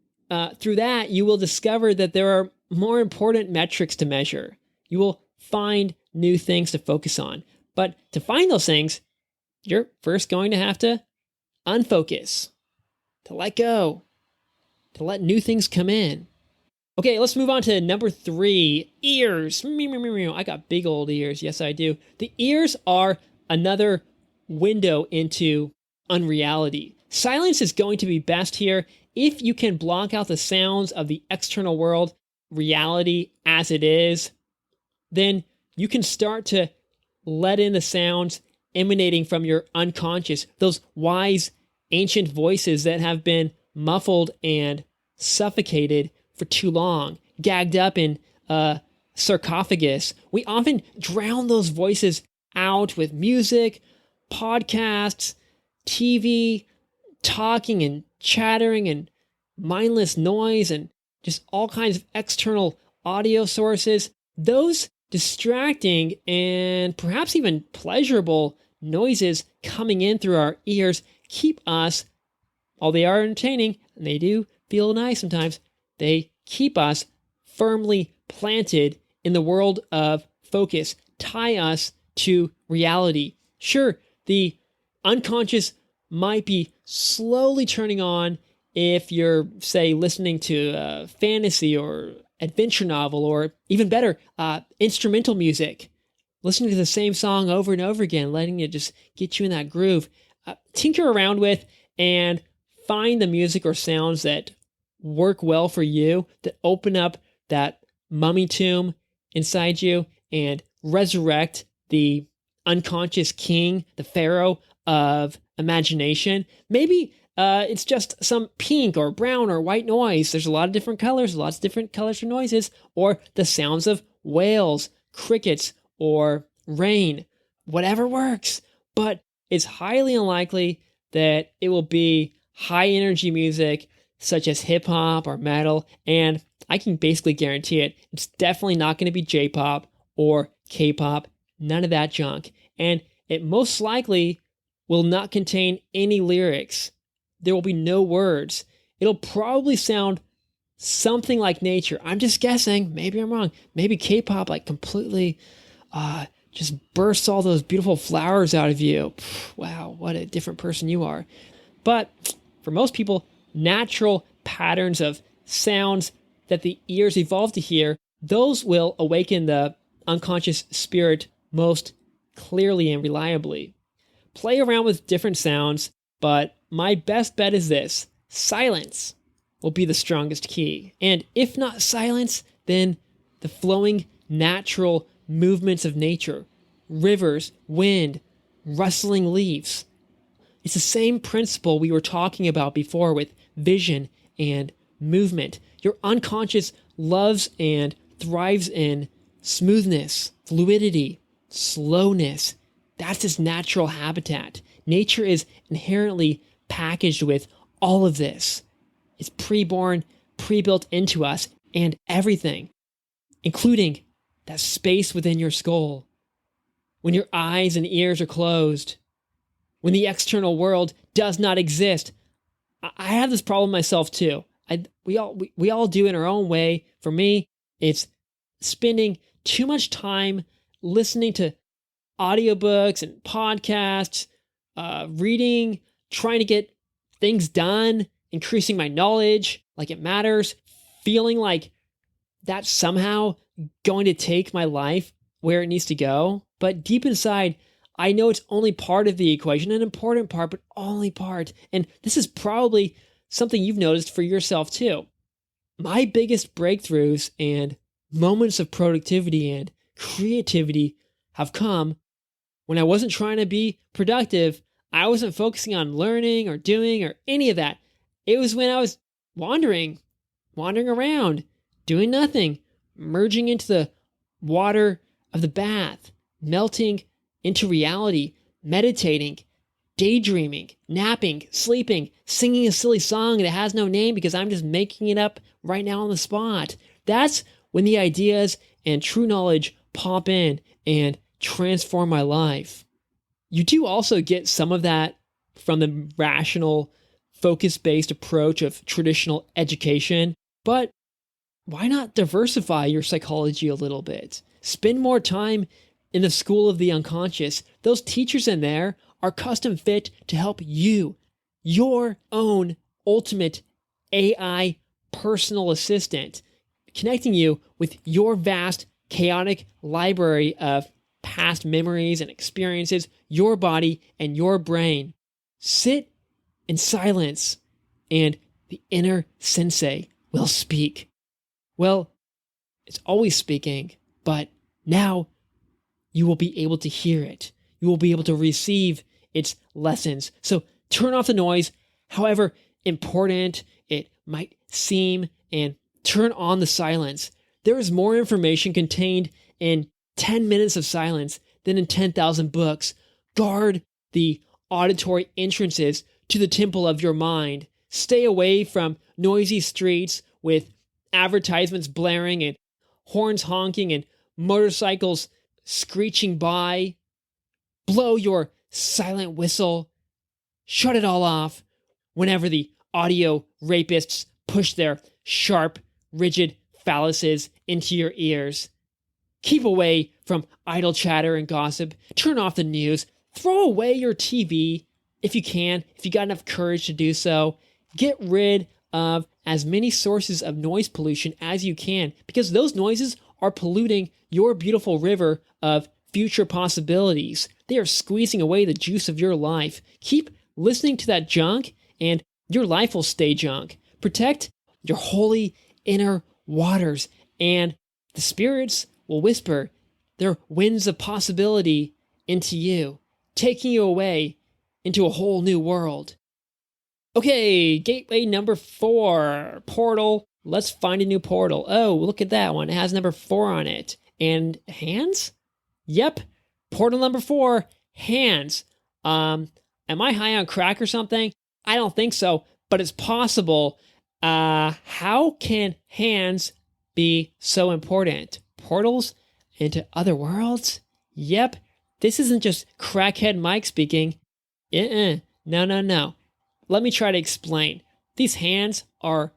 through that, you will discover that there are more important metrics to measure. You will find new things to focus on. But to find those things, you're first going to have to unfocus, to let go, to let new things come in. Okay, let's move on to number 3, ears. I got big old ears. Yes, I do. The ears are another window into unreality. Silence is going to be best here. If you can block out the sounds of the external world, reality as it is, then you can start to let in the sounds emanating from your unconscious, those wise ancient voices that have been muffled and suffocated for too long, gagged up in a sarcophagus. We often drown those voices out with music, podcasts, TV, talking and chattering and mindless noise and just all kinds of external audio sources. Those distracting and perhaps even pleasurable noises coming in through our ears keep us, while they are entertaining, and they do feel nice sometimes, they keep us firmly planted in the world of focus, tie us to reality. Sure, the unconscious might be slowly turning on if you're, say, listening to a fantasy or adventure novel, or even better, instrumental music. Listening to the same song over and over again, letting it just get you in that groove. Tinker around with and find the music or sounds that work well for you, that open up that mummy tomb inside you and resurrect the unconscious king, the pharaoh of imagination. Maybe it's just some pink or brown or white noise. There's a lot of different colors, lots of different colors for noises, or the sounds of whales, crickets, or rain. Whatever works. But it's highly unlikely that it will be high energy music such as hip hop or metal, and I can basically guarantee it. It's definitely not going to be J-pop or K-pop, none of that junk. And it most likely will not contain any lyrics. There will be no words. It'll probably sound something like nature. I'm just guessing. Maybe I'm wrong. Maybe K-pop like completely just bursts all those beautiful flowers out of you. Wow, what a different person you are. But for most people, natural patterns of sounds that the ears evolved to hear, those will awaken the unconscious spirit most clearly and reliably. Play around with different sounds, but my best bet is this: silence will be the strongest key. And if not silence, then the flowing natural movements of nature, rivers, wind, rustling leaves. It's the same principle we were talking about before with vision and movement. Your unconscious loves and thrives in smoothness, fluidity, slowness. That's its natural habitat. Nature is inherently packaged with all of this. It's pre-born, pre-built into us, and everything, including that space within your skull. When your eyes and ears are closed, when the external world does not exist. I have this problem myself too. We all do in our own way. For me, it's spending too much time listening to audiobooks and podcasts, reading, trying to get things done, increasing my knowledge like it matters, feeling like that's somehow going to take my life where it needs to go. But deep inside, I know it's only part of the equation, an important part, but only part. And this is probably something you've noticed for yourself too. My biggest breakthroughs and moments of productivity and creativity have come when I wasn't trying to be productive. I wasn't focusing on learning or doing or any of that. It was when I was wandering around, doing nothing, merging into the water of the bath, melting into reality, meditating, daydreaming, napping, sleeping, singing a silly song that has no name because I'm just making it up right now on the spot. That's when the ideas and true knowledge pop in and transform my life. You do also get some of that from the rational, focus-based approach of traditional education, but why not diversify your psychology a little bit? Spend more time in the school of the unconscious. Those teachers in there are custom fit to help you, your own ultimate AI personal assistant, connecting you with your vast, chaotic library of past memories and experiences, your body and your brain. Sit in silence, and the inner sensei will speak. Well, it's always speaking, but now you will be able to hear it. You will be able to receive its lessons. So turn off the noise, however important it might seem, and turn on the silence. There is more information contained in 10 minutes of silence than in 10,000 books. Guard the auditory entrances to the temple of your mind. Stay away from noisy streets with advertisements blaring and horns honking and motorcycles screeching by. Blow your silent whistle. Shut it all off whenever the audio rapists push their sharp, rigid phalluses into your ears. Keep away from idle chatter and gossip. Turn off the news. Throw away your TV if you can, if you got enough courage to do so. Get rid of as many sources of noise pollution as you can, because those noises are polluting your beautiful river of future possibilities. They are squeezing away the juice of your life. Keep listening to that junk, and your life will stay junk. Protect your holy inner waters, and the spirits will whisper their winds of possibility into you, taking you away into a whole new world. Okay, gateway number 4, portal. Let's find a new portal. Oh, look at that one. It has number 4 on it. And hands? Yep, portal number 4, hands. Am I high on crack or something? I don't think so, but it's possible. How can hands be so important? Portals into other worlds? Yep, this isn't just crackhead Mike speaking. No. Let me try to explain. These hands are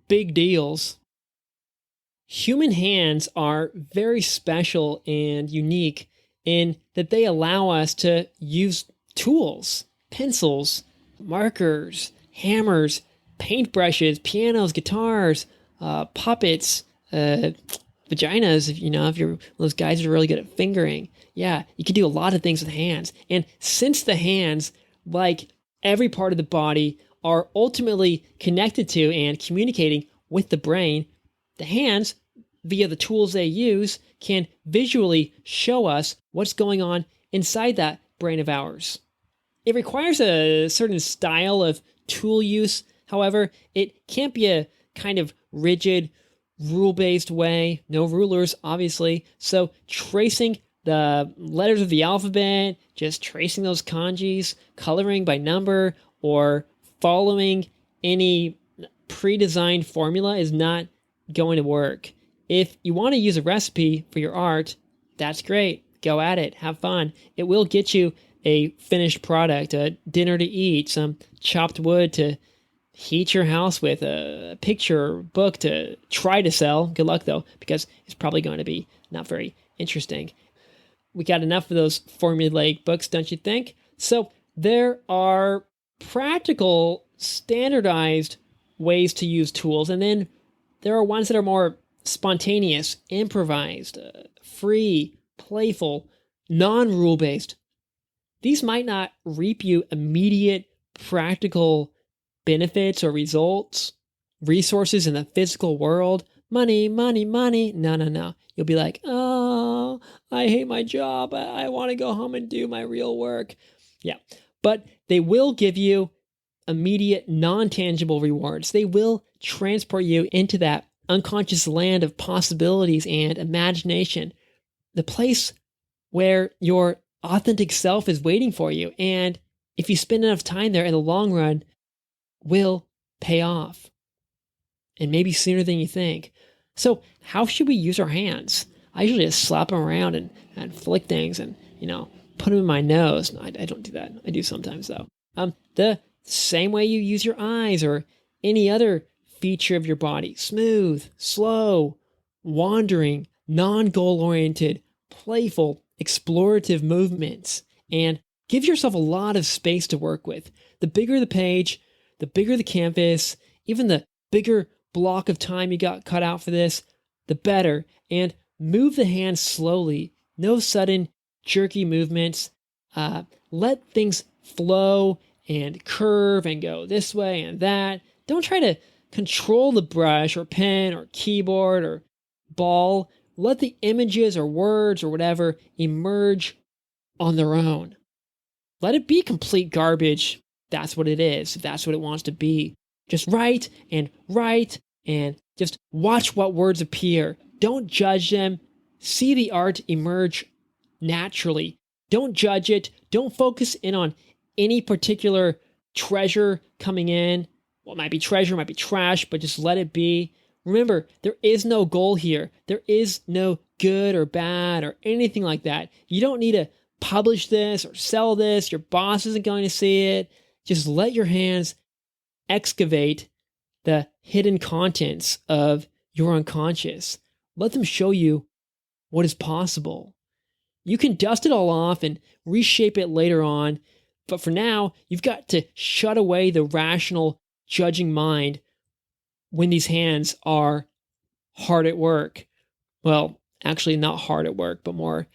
big deals. Human hands are very special and unique in that they allow us to use tools, pencils, markers, hammers, paintbrushes, pianos, guitars, puppets, vaginas, if you're those guys who are really good at fingering. Yeah, you can do a lot of things with hands. And since the hands, like every part of the body, are ultimately connected to and communicating with the brain, the hands, via the tools they use, can visually show us what's going on inside that brain of ours. It requires a certain style of tool use. However, it can't be a kind of rigid, rule-based way. No rulers, obviously. So tracing the letters of the alphabet, just tracing those kanjis, coloring by number, or following any pre-designed formula is not going to work. If you want to use a recipe for your art, that's great. Go at it. Have fun. It will get you a finished product, a dinner to eat, some chopped wood to heat your house with, a picture or book to try to sell. Good luck, though, because it's probably going to be not very interesting. We got enough of those formulaic books, don't you think? So there are practical, standardized ways to use tools, and then there are ones that are more spontaneous, improvised, free, playful, non-rule-based. These might not reap you immediate practical benefits or results, resources in the physical world, money. No. You'll be like, oh, I hate my job. I want to go home and do my real work. Yeah, but they will give you immediate, non-tangible rewards. They will transport you into that unconscious land of possibilities and imagination, the place where your authentic self is waiting for you. And if you spend enough time there, in the long run, will pay off. And maybe sooner than you think. So how should we use our hands? I usually just slap them around and flick things and, put them in my nose. No, I don't do that. I do sometimes, though. The same way you use your eyes or any other feature of your body. Smooth, slow, wandering, non-goal oriented, playful, explorative movements. And give yourself a lot of space to work with. The bigger the page, the bigger the canvas, even the bigger block of time you got cut out for this, the better. And move the hands slowly. No sudden, jerky movements. Let things flow and curve and go this way and that. Don't try to control the brush or pen or keyboard or ball. Let the images or words or whatever emerge on their own. Let it be complete garbage. That's what it is. If that's what it wants to be. Just write and just watch what words appear. Don't judge them. See the art emerge naturally. Don't judge it. Don't focus in on any particular treasure coming in. Well, it might be treasure, it might be trash, but just let it be. Remember, there is no goal here. There is no good or bad or anything like that. You don't need to publish this or sell this. Your boss isn't going to see it. Just let your hands excavate the hidden contents of your unconscious. Let them show you what is possible. You can dust it all off and reshape it later on, but for now, you've got to shut away the rational, judging mind when these hands are hard at work. Well, actually, not hard at work, but more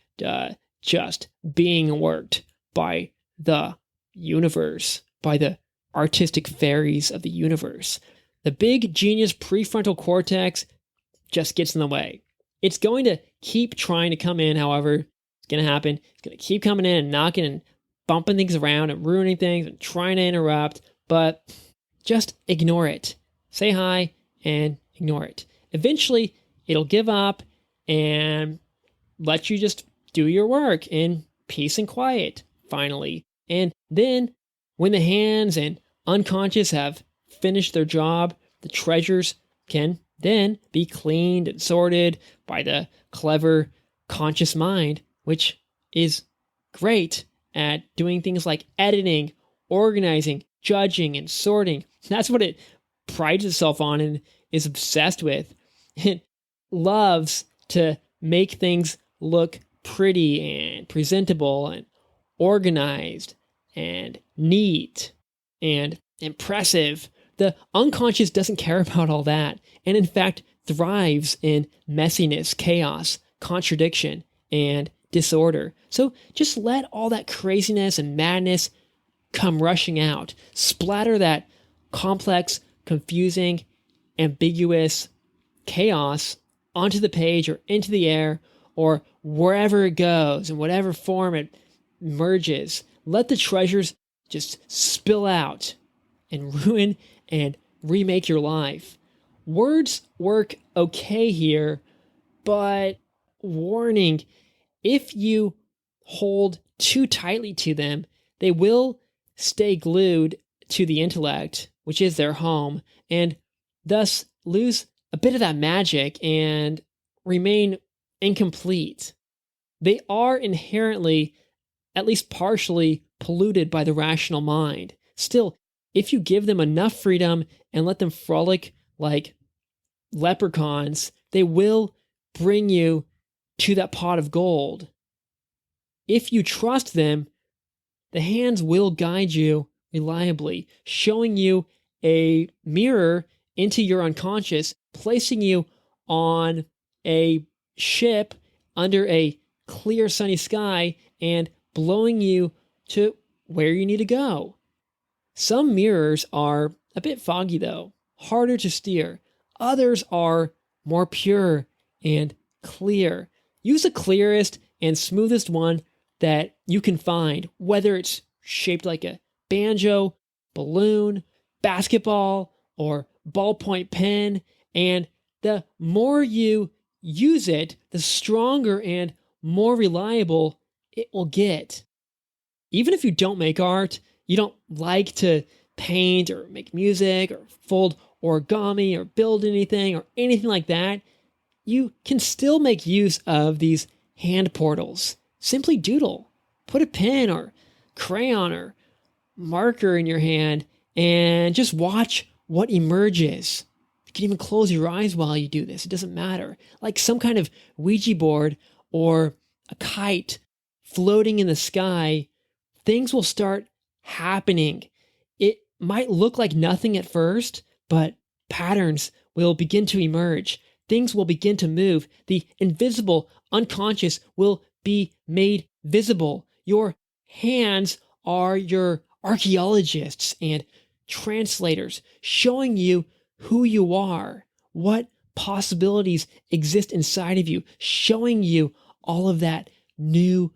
just being worked by the universe, by the artistic fairies of the universe. The big genius prefrontal cortex just gets in the way. It's going to keep trying to come in, however, it's going to happen. It's going to keep coming in and knocking and bumping things around and ruining things and trying to interrupt, but just ignore it. Say hi and ignore it. Eventually, it'll give up and let you just do your work in peace and quiet, finally. And then, when the hands and unconscious have finished their job, the treasures can then be cleaned and sorted by the clever conscious mind, which is great at doing things like editing, organizing, judging, and sorting. That's what it prides itself on and is obsessed with. It loves to make things look pretty and presentable and organized and neat and impressive. The unconscious doesn't care about all that, and in fact thrives in messiness, chaos, contradiction, and disorder. So just let all that craziness and madness come rushing out. Splatter that complex, confusing, ambiguous chaos onto the page or into the air or wherever it goes, in whatever form it merges. Let the treasures just spill out and ruin and remake your life. Words work okay here, but warning, if you hold too tightly to them, they will stay glued to the intellect, which is their home, and thus lose a bit of that magic and remain incomplete. They are inherently, at least partially, polluted by the rational mind. Still, if you give them enough freedom and let them frolic like leprechauns, they will bring you to that pot of gold. If you trust them, the hands will guide you reliably, showing you a mirror into your unconscious, placing you on a ship under a clear sunny sky, and blowing you to where you need to go. Some mirrors are a bit foggy though, harder to steer. Others are more pure and clear. Use the clearest and smoothest one that you can find, whether it's shaped like a banjo, balloon, basketball, or ballpoint pen. And the more you use it, the stronger and more reliable it will get. Even if you don't make art, you don't like to paint or make music or fold origami or build anything or anything like that, you can still make use of these hand portals. Simply doodle. Put a pen or crayon or marker in your hand and just watch what emerges. You can even close your eyes while you do this. It doesn't matter. Like some kind of Ouija board or a kite floating in the sky, things will start happening. It might look like nothing at first, but patterns will begin to emerge. Things will begin to move. The invisible, unconscious will be made visible. Your hands are your archaeologists and translators, showing you who you are, what possibilities exist inside of you, showing you all of that new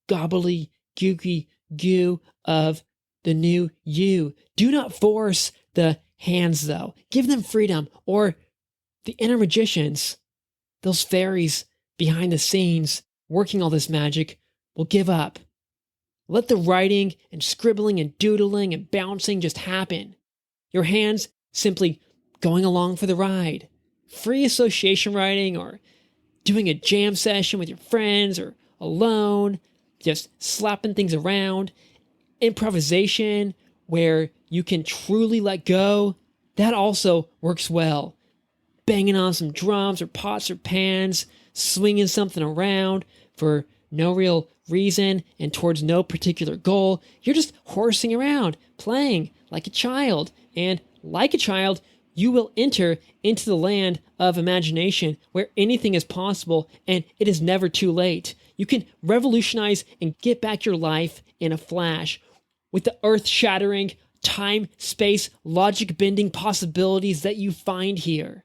gobbledygooky goo of the new you. Do not force the hands, though. Give them freedom, or the inner magicians, those fairies behind the scenes working all this magic, will give up. Let the writing and scribbling and doodling and bouncing just happen. Your hands simply going along for the ride. Free association writing or doing a jam session with your friends or alone. just slapping things around, improvisation where you can truly let go, that also works well. Banging on some drums or pots or pans, swinging something around for no real reason and towards no particular goal. You're just horsing around, playing like a child. And like a child, you will enter into the land of imagination where anything is possible and it is never too late. You can revolutionize and get back your life in a flash with the earth-shattering, time-space, logic-bending possibilities that you find here.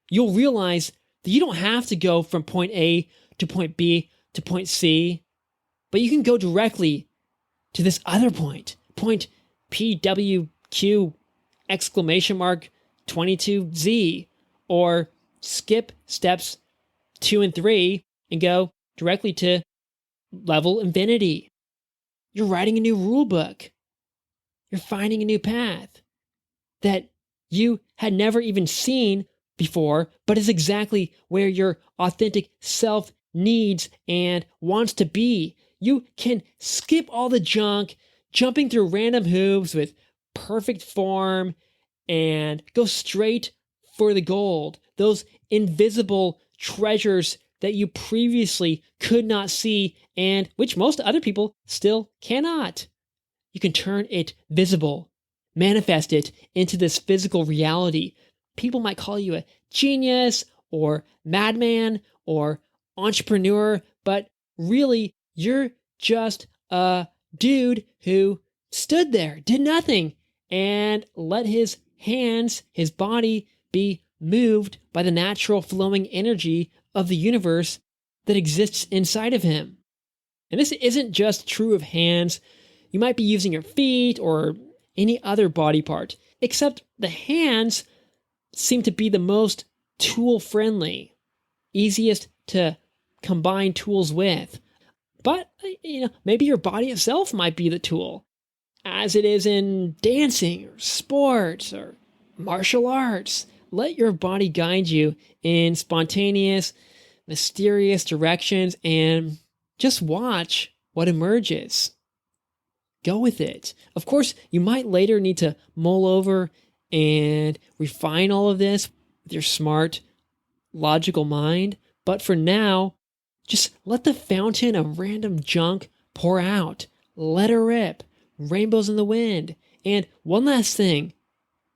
You'll realize that you don't have to go from point A to point B to point C, but you can go directly to this other point PWQ exclamation mark 22Z, or skip steps 2 and 3 and go directly to level infinity. You're writing a new rule book. You're finding a new path that you had never even seen before, but is exactly where your authentic self needs and wants to be. You can skip all the junk, jumping through random hoops with perfect form, and go straight for the gold. Those invisible treasures that you previously could not see and which most other people still cannot. You can turn it visible, manifest it into this physical reality. People might call you a genius or madman or entrepreneur, but really you're just a dude who stood there, did nothing, and let his hands, his body be moved by the natural flowing energy of the universe that exists inside of him. And this isn't just true of hands. You might be using your feet or any other body part, except the hands seem to be the most tool-friendly, easiest to combine tools with. But, maybe your body itself might be the tool, as it is in dancing or sports or martial arts. Let your body guide you in spontaneous, mysterious directions and just watch what emerges. Go with it. Of course, you might later need to mull over and refine all of this with your smart, logical mind. But for now, just let the fountain of random junk pour out. Let her rip. Rainbows in the wind. And one last thing.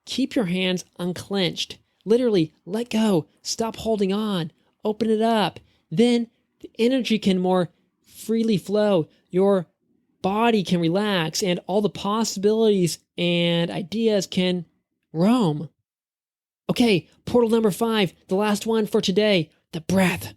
Keep your hands unclenched. Literally, let go. Stop holding on. Open it up. Then the energy can more freely flow. Your body can relax and all the possibilities and ideas can roam. Okay, portal number 5, the last one for today, the breath.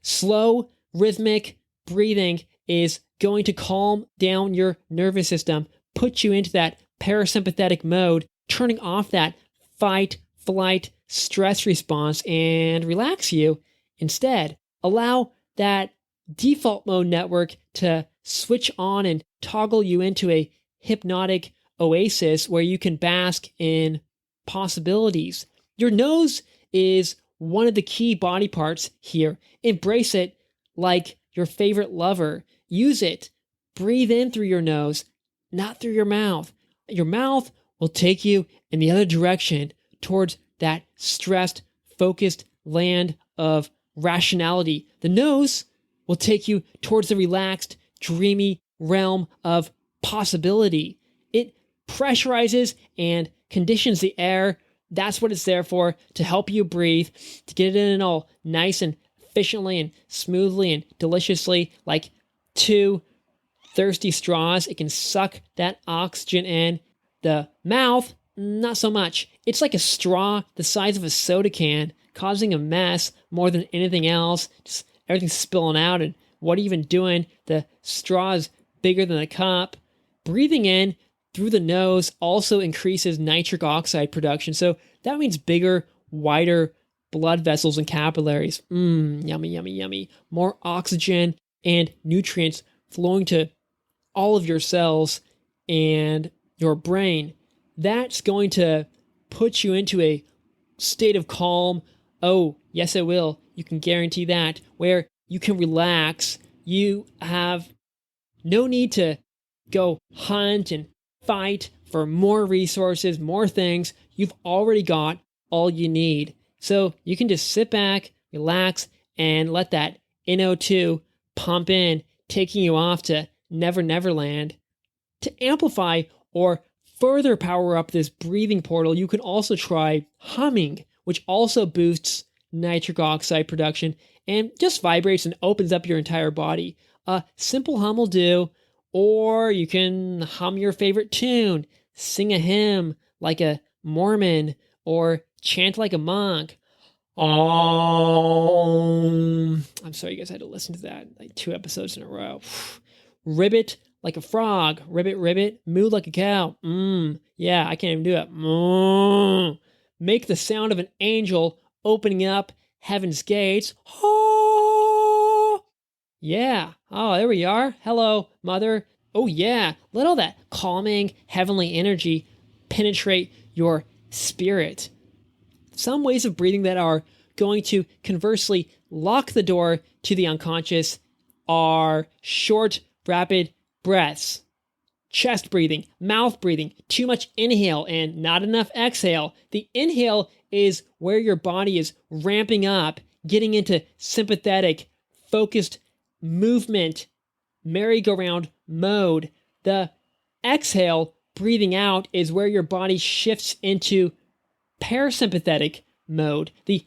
Slow, rhythmic breathing is going to calm down your nervous system, put you into that parasympathetic mode, turning off that fight, flight, stress response, and relax you. Instead, allow that default mode network to switch on and toggle you into a hypnotic oasis where you can bask in possibilities. Your nose is one of the key body parts here. Embrace it like your favorite lover. Use it. Breathe in through your nose, not through your mouth. Your mouth will take you in the other direction towards that stressed, focused land of rationality. The nose will take you towards the relaxed, dreamy realm of possibility. It pressurizes and conditions the air. That's what it's there for, to help you breathe, to get it in all nice and efficiently and smoothly and deliciously, like 2 thirsty straws. It can suck that oxygen in. The mouth, not so much. It's like a straw the size of a soda can, causing a mess more than anything else. Just everything's spilling out, and what are you even doing? The straw is bigger than the cup. Breathing in through the nose also increases nitric oxide production, so that means bigger, wider blood vessels and capillaries. Yummy, yummy, yummy. More oxygen and nutrients flowing to all of your cells and your brain. That's going to put you into a state of calm. Oh, yes, it will. You can guarantee that. Where you can relax. You have no need to go hunt and fight for more resources, more things. You've already got all you need. So you can just sit back, relax, and let that NO2 pump in, taking you off to Never Never Land. To amplify or further power up this breathing portal, you can also try humming, which also boosts nitric oxide production and just vibrates and opens up your entire body. A simple hum will do, or you can hum your favorite tune, sing a hymn like a Mormon, or chant like a monk. I'm sorry you guys had to listen to that like 2 episodes in a row. Ribbit like a frog. Ribbit, ribbit. Moo like a cow. Yeah, I can't even do it. Make the sound of an angel opening up heaven's gates. Yeah. Oh, there we are. Hello, mother. Oh, yeah. Let all that calming, heavenly energy penetrate your spirit. Some ways of breathing that are going to conversely lock the door to the unconscious are short, rapid breaths, chest breathing, mouth breathing, too much inhale and not enough exhale. The inhale is where your body is ramping up, getting into sympathetic, focused movement, merry-go-round mode. The exhale, breathing out, is where your body shifts into parasympathetic mode, the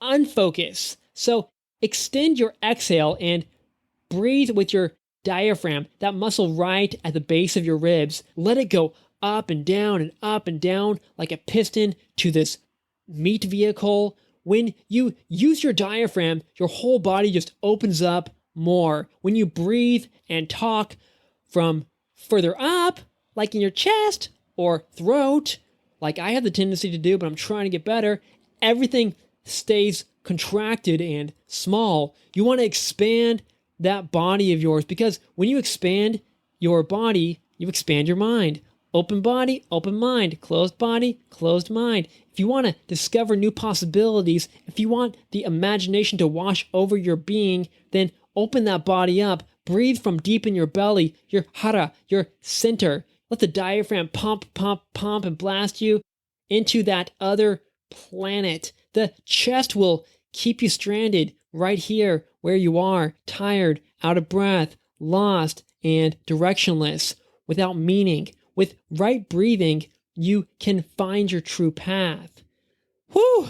unfocus. So extend your exhale and breathe with your diaphragm, that muscle right at the base of your ribs. Let it go up and down like a piston to this meat vehicle. When you use your diaphragm, your whole body just opens up more. When you breathe and talk from further up, like in your chest or throat, like I have the tendency to do, but I'm trying to get better, everything stays contracted and small. You want to expand that body of yours, because when you expand your body, you expand your mind. Open body, open mind. Closed body, closed mind. If you want to discover new possibilities, if you want the imagination to wash over your being, then open that body up. Breathe from deep in your belly, your hara, your center. Let the diaphragm pump, pump, pump, and blast you into that other planet. The chest will keep you stranded right here where you are, tired, out of breath, lost, and directionless, without meaning. With right breathing, you can find your true path. Whew!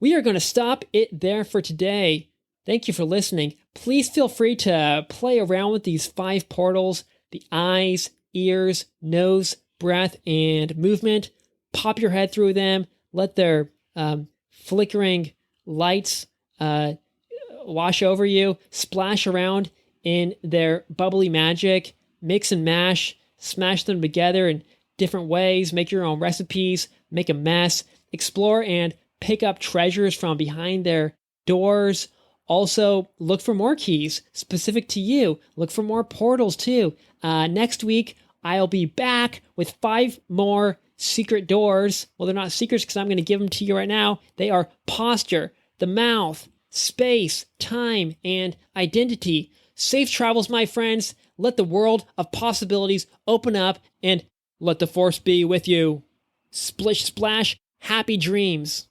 We are going to stop it there for today. Thank you for listening. Please feel free to play around with these 5 portals: the eyes, ears, nose, breath, and movement. Pop your head through them. Let their flickering lights wash over you. Splash around in their bubbly magic. Mix and mash. Smash them together in different ways. Make your own recipes. Make a mess. Explore and pick up treasures from behind their doors. Also, look for more keys specific to you. Look for more portals too. Next week, I'll be back with 5 more secret doors. Well, they're not secrets because I'm going to give them to you right now. They are posture, the mouth, space, time, and identity. Safe travels, my friends. Let the world of possibilities open up, and let the force be with you. Splish splash, happy dreams.